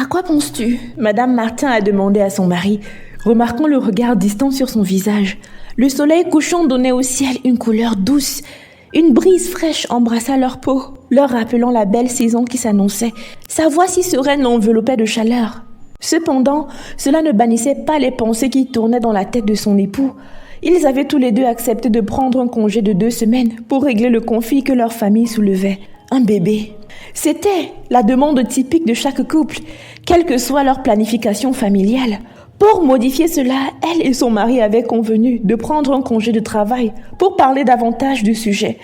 À quoi penses-tu ? Madame Martin a demandé à son mari, remarquant le regard distant sur son visage. Le soleil couchant donnait au ciel une couleur douce. Une brise fraîche embrassa leur peau, leur rappelant la belle saison qui s'annonçait. Sa voix si sereine l'enveloppait de chaleur. Cependant, cela ne bannissait pas les pensées qui tournaient dans la tête de son époux. Ils avaient tous les deux accepté de prendre un congé de 2 semaines pour régler le conflit que leur famille soulevait. Un bébé. C'était la demande typique de chaque couple, quelle que soit leur planification familiale. Pour modifier cela, elle et son mari avaient convenu de prendre un congé de travail pour parler davantage du sujet.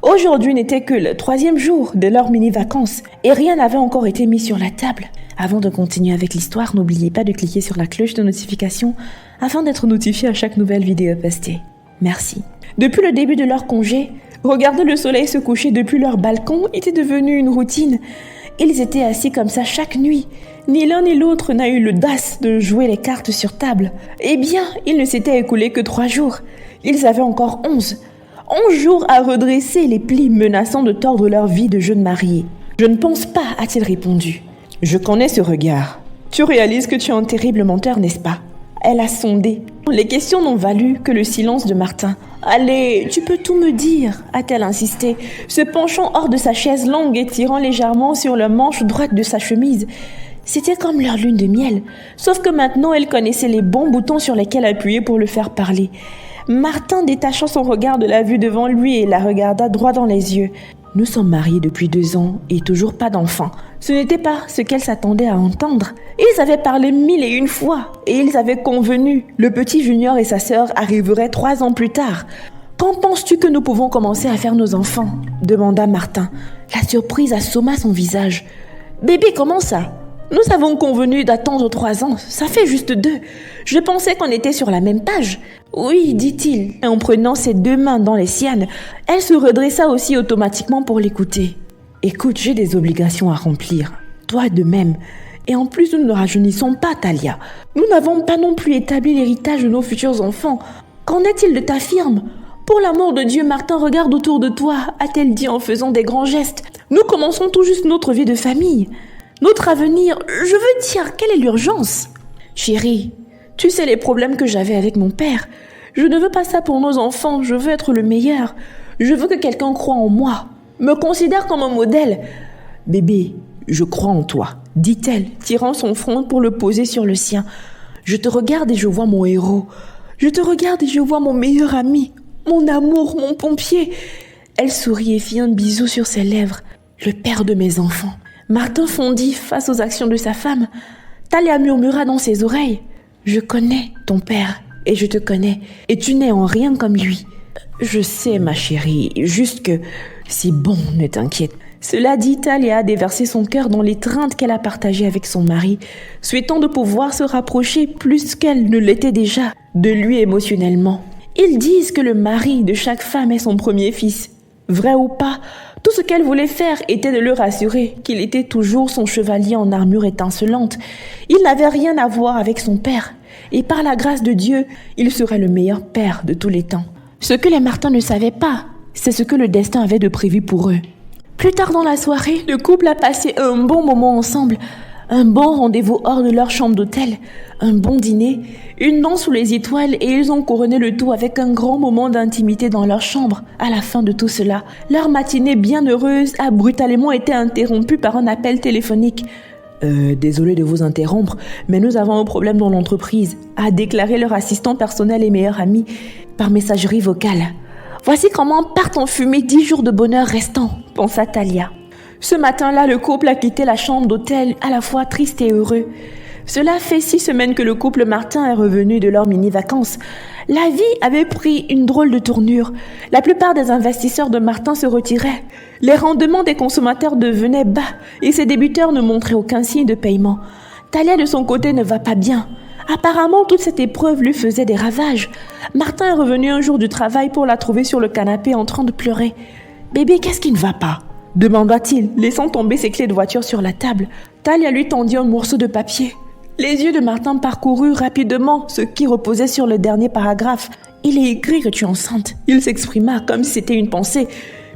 Aujourd'hui n'était que le 3e jour de leurs mini-vacances et rien n'avait encore été mis sur la table. Avant de continuer avec l'histoire, n'oubliez pas de cliquer sur la cloche de notification afin d'être notifié à chaque nouvelle vidéo postée. Merci. Depuis le début de leur congé, regarder le soleil se coucher depuis leur balcon était devenu une routine. Ils étaient assis comme ça chaque nuit. Ni l'un ni l'autre n'a eu l'audace de jouer les cartes sur table. Eh bien, il ne s'était écoulé que 3 jours. Ils avaient encore 11. 11 jours à redresser les plis menaçant de tordre leur vie de jeunes mariés. « Je ne pense pas », a-t-il répondu. « Je connais ce regard. Tu réalises que tu es un terrible menteur, n'est-ce pas ?» Elle a sondé. Les questions n'ont valu que le silence de Martin. « Allez, tu peux tout me dire », a-t-elle insisté, se penchant hors de sa chaise longue et tirant légèrement sur le manche droite de sa chemise. C'était comme leur lune de miel, sauf que maintenant elle connaissait les bons boutons sur lesquels appuyer pour le faire parler. Martin détacha son regard de la vue devant lui et la regarda droit dans les yeux. « Nous sommes mariés depuis 2 ans et toujours pas d'enfants. » Ce n'était pas ce qu'elle s'attendait à entendre. Ils avaient parlé 1001 fois et ils avaient convenu. Le petit Junior et sa sœur arriveraient 3 ans plus tard. « Quand penses-tu que nous pouvons commencer à faire nos enfants ?» demanda Martin. La surprise assomma son visage. « Bébé, comment ça ? Nous avons convenu d'attendre 3 ans, ça fait juste 2. Je pensais qu'on était sur la même page. » Oui, dit-il, en prenant ses 2 mains dans les siennes. Elle se redressa aussi automatiquement pour l'écouter. Écoute, j'ai des obligations à remplir. Toi de même. Et en plus, nous ne rajeunissons pas, Talia. Nous n'avons pas non plus établi l'héritage de nos futurs enfants. Qu'en est-il de ta firme ? Pour l'amour de Dieu, Martin, regarde autour de toi, a-t-elle dit en faisant des grands gestes. Nous commençons tout juste notre vie de famille. Notre avenir, je veux dire, quelle est l'urgence ? Chérie, tu sais les problèmes que j'avais avec mon père. Je ne veux pas ça pour nos enfants, je veux être le meilleur. Je veux que quelqu'un croie en moi, me considère comme un modèle. Bébé, je crois en toi, dit-elle, tirant son front pour le poser sur le sien. Je te regarde et je vois mon héros. Je te regarde et je vois mon meilleur ami, mon amour, mon pompier. Elle sourit et fit un bisou sur ses lèvres. Le père de mes enfants. Martin fondit face aux actions de sa femme. Talia murmura dans ses oreilles. « Je connais ton père et je te connais et tu n'es en rien comme lui. » « Je sais, ma chérie, juste que c'est bon, ne t'inquiète. » Cela dit, Talia a déversé son cœur dans l'étreinte qu'elle a partagée avec son mari, souhaitant de pouvoir se rapprocher plus qu'elle ne l'était déjà de lui émotionnellement. Ils disent que le mari de chaque femme est son premier fils. Vrai ou pas, tout ce qu'elle voulait faire était de le rassurer qu'il était toujours son chevalier en armure étincelante. Il n'avait rien à voir avec son père. Et par la grâce de Dieu, il serait le meilleur père de tous les temps. Ce que les Martin ne savaient pas, c'est ce que le destin avait de prévu pour eux. Plus tard dans la soirée, le couple a passé un bon moment ensemble. Un bon rendez-vous hors de leur chambre d'hôtel, un bon dîner, une danse sous les étoiles et ils ont couronné le tout avec un grand moment d'intimité dans leur chambre. À la fin de tout cela, leur matinée bien heureuse a brutalement été interrompue par un appel téléphonique. Désolé de vous interrompre, mais nous avons un problème dans l'entreprise, a déclaré leur assistant personnel et meilleur ami par messagerie vocale. Voici comment partent en fumée 10 jours de bonheur restants, pensa Talia. Ce matin-là, le couple a quitté la chambre d'hôtel à la fois triste et heureux. Cela fait 6 semaines que le couple Martin est revenu de leurs mini-vacances. La vie avait pris une drôle de tournure. La plupart des investisseurs de Martin se retiraient. Les rendements des consommateurs devenaient bas et ses débiteurs ne montraient aucun signe de paiement. Talia, de son côté, ne va pas bien. Apparemment, toute cette épreuve lui faisait des ravages. Martin est revenu un jour du travail pour la trouver sur le canapé en train de pleurer. « Bébé, qu'est-ce qui ne va pas ?» demanda-t-il, laissant tomber ses clés de voiture sur la table. Talia lui tendit un morceau de papier. Les yeux de Martin parcoururent rapidement ce qui reposait sur le dernier paragraphe. « Il est écrit que tu es enceinte. » Il s'exprima comme si c'était une pensée.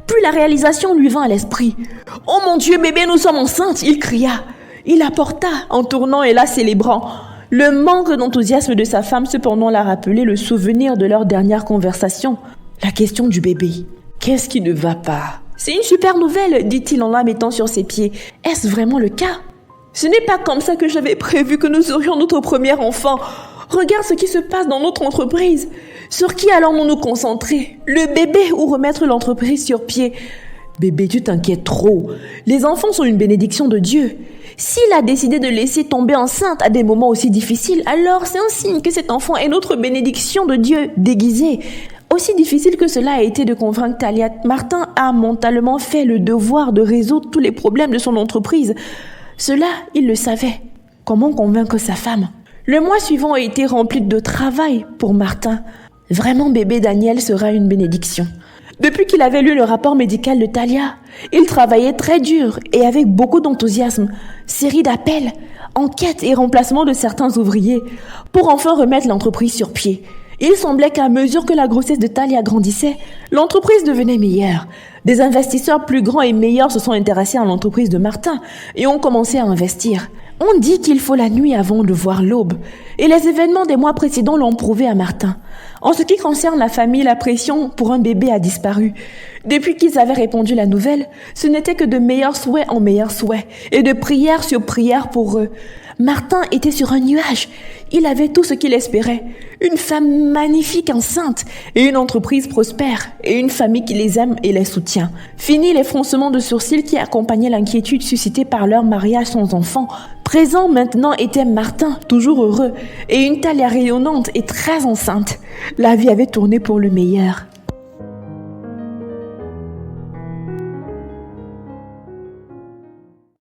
Puis la réalisation lui vint à l'esprit. « Oh mon Dieu, bébé, nous sommes enceintes !» il cria. Il apporta en tournant et la célébrant. Le manque d'enthousiasme de sa femme cependant l'a rappelé le souvenir de leur dernière conversation. La question du bébé. Qu'est-ce qui ne va pas? C'est une super nouvelle, dit-il en la mettant sur ses pieds. Est-ce vraiment le cas? Ce n'est pas comme ça que j'avais prévu que nous aurions notre premier enfant. Regarde ce qui se passe dans notre entreprise. Sur qui allons-nous nous concentrer? Le bébé ou remettre l'entreprise sur pied? Bébé, tu t'inquiètes trop. Les enfants sont une bénédiction de Dieu. S'il a décidé de laisser tomber enceinte à des moments aussi difficiles, alors c'est un signe que cet enfant est notre bénédiction de Dieu déguisée. Aussi difficile que cela a été de convaincre Talia, Martin a mentalement fait le devoir de résoudre tous les problèmes de son entreprise. Cela, il le savait. Comment convaincre sa femme? Le mois suivant a été rempli de travail pour Martin. Vraiment, bébé Daniel sera une bénédiction. Depuis qu'il avait lu le rapport médical de Talia, il travaillait très dur et avec beaucoup d'enthousiasme. Série d'appels, enquêtes et remplacements de certains ouvriers pour enfin remettre l'entreprise sur pied. Il semblait qu'à mesure que la grossesse de Talia grandissait, l'entreprise devenait meilleure. Des investisseurs plus grands et meilleurs se sont intéressés à l'entreprise de Martin et ont commencé à investir. On dit qu'il faut la nuit avant de voir l'aube, et les événements des mois précédents l'ont prouvé à Martin. En ce qui concerne la famille, la pression pour un bébé a disparu. Depuis qu'ils avaient répondu la nouvelle, ce n'était que de meilleurs souhaits en meilleurs souhaits, et de prière sur prière pour eux. Martin était sur un nuage. Il avait tout ce qu'il espérait. Une femme magnifique enceinte, et une entreprise prospère, et une famille qui les aime et les soutient. Fini les froncements de sourcils qui accompagnaient l'inquiétude suscitée par leur mariage sans enfant. Présent maintenant était Martin, toujours heureux, et une Talia rayonnante et très enceinte. La vie avait tourné pour le meilleur.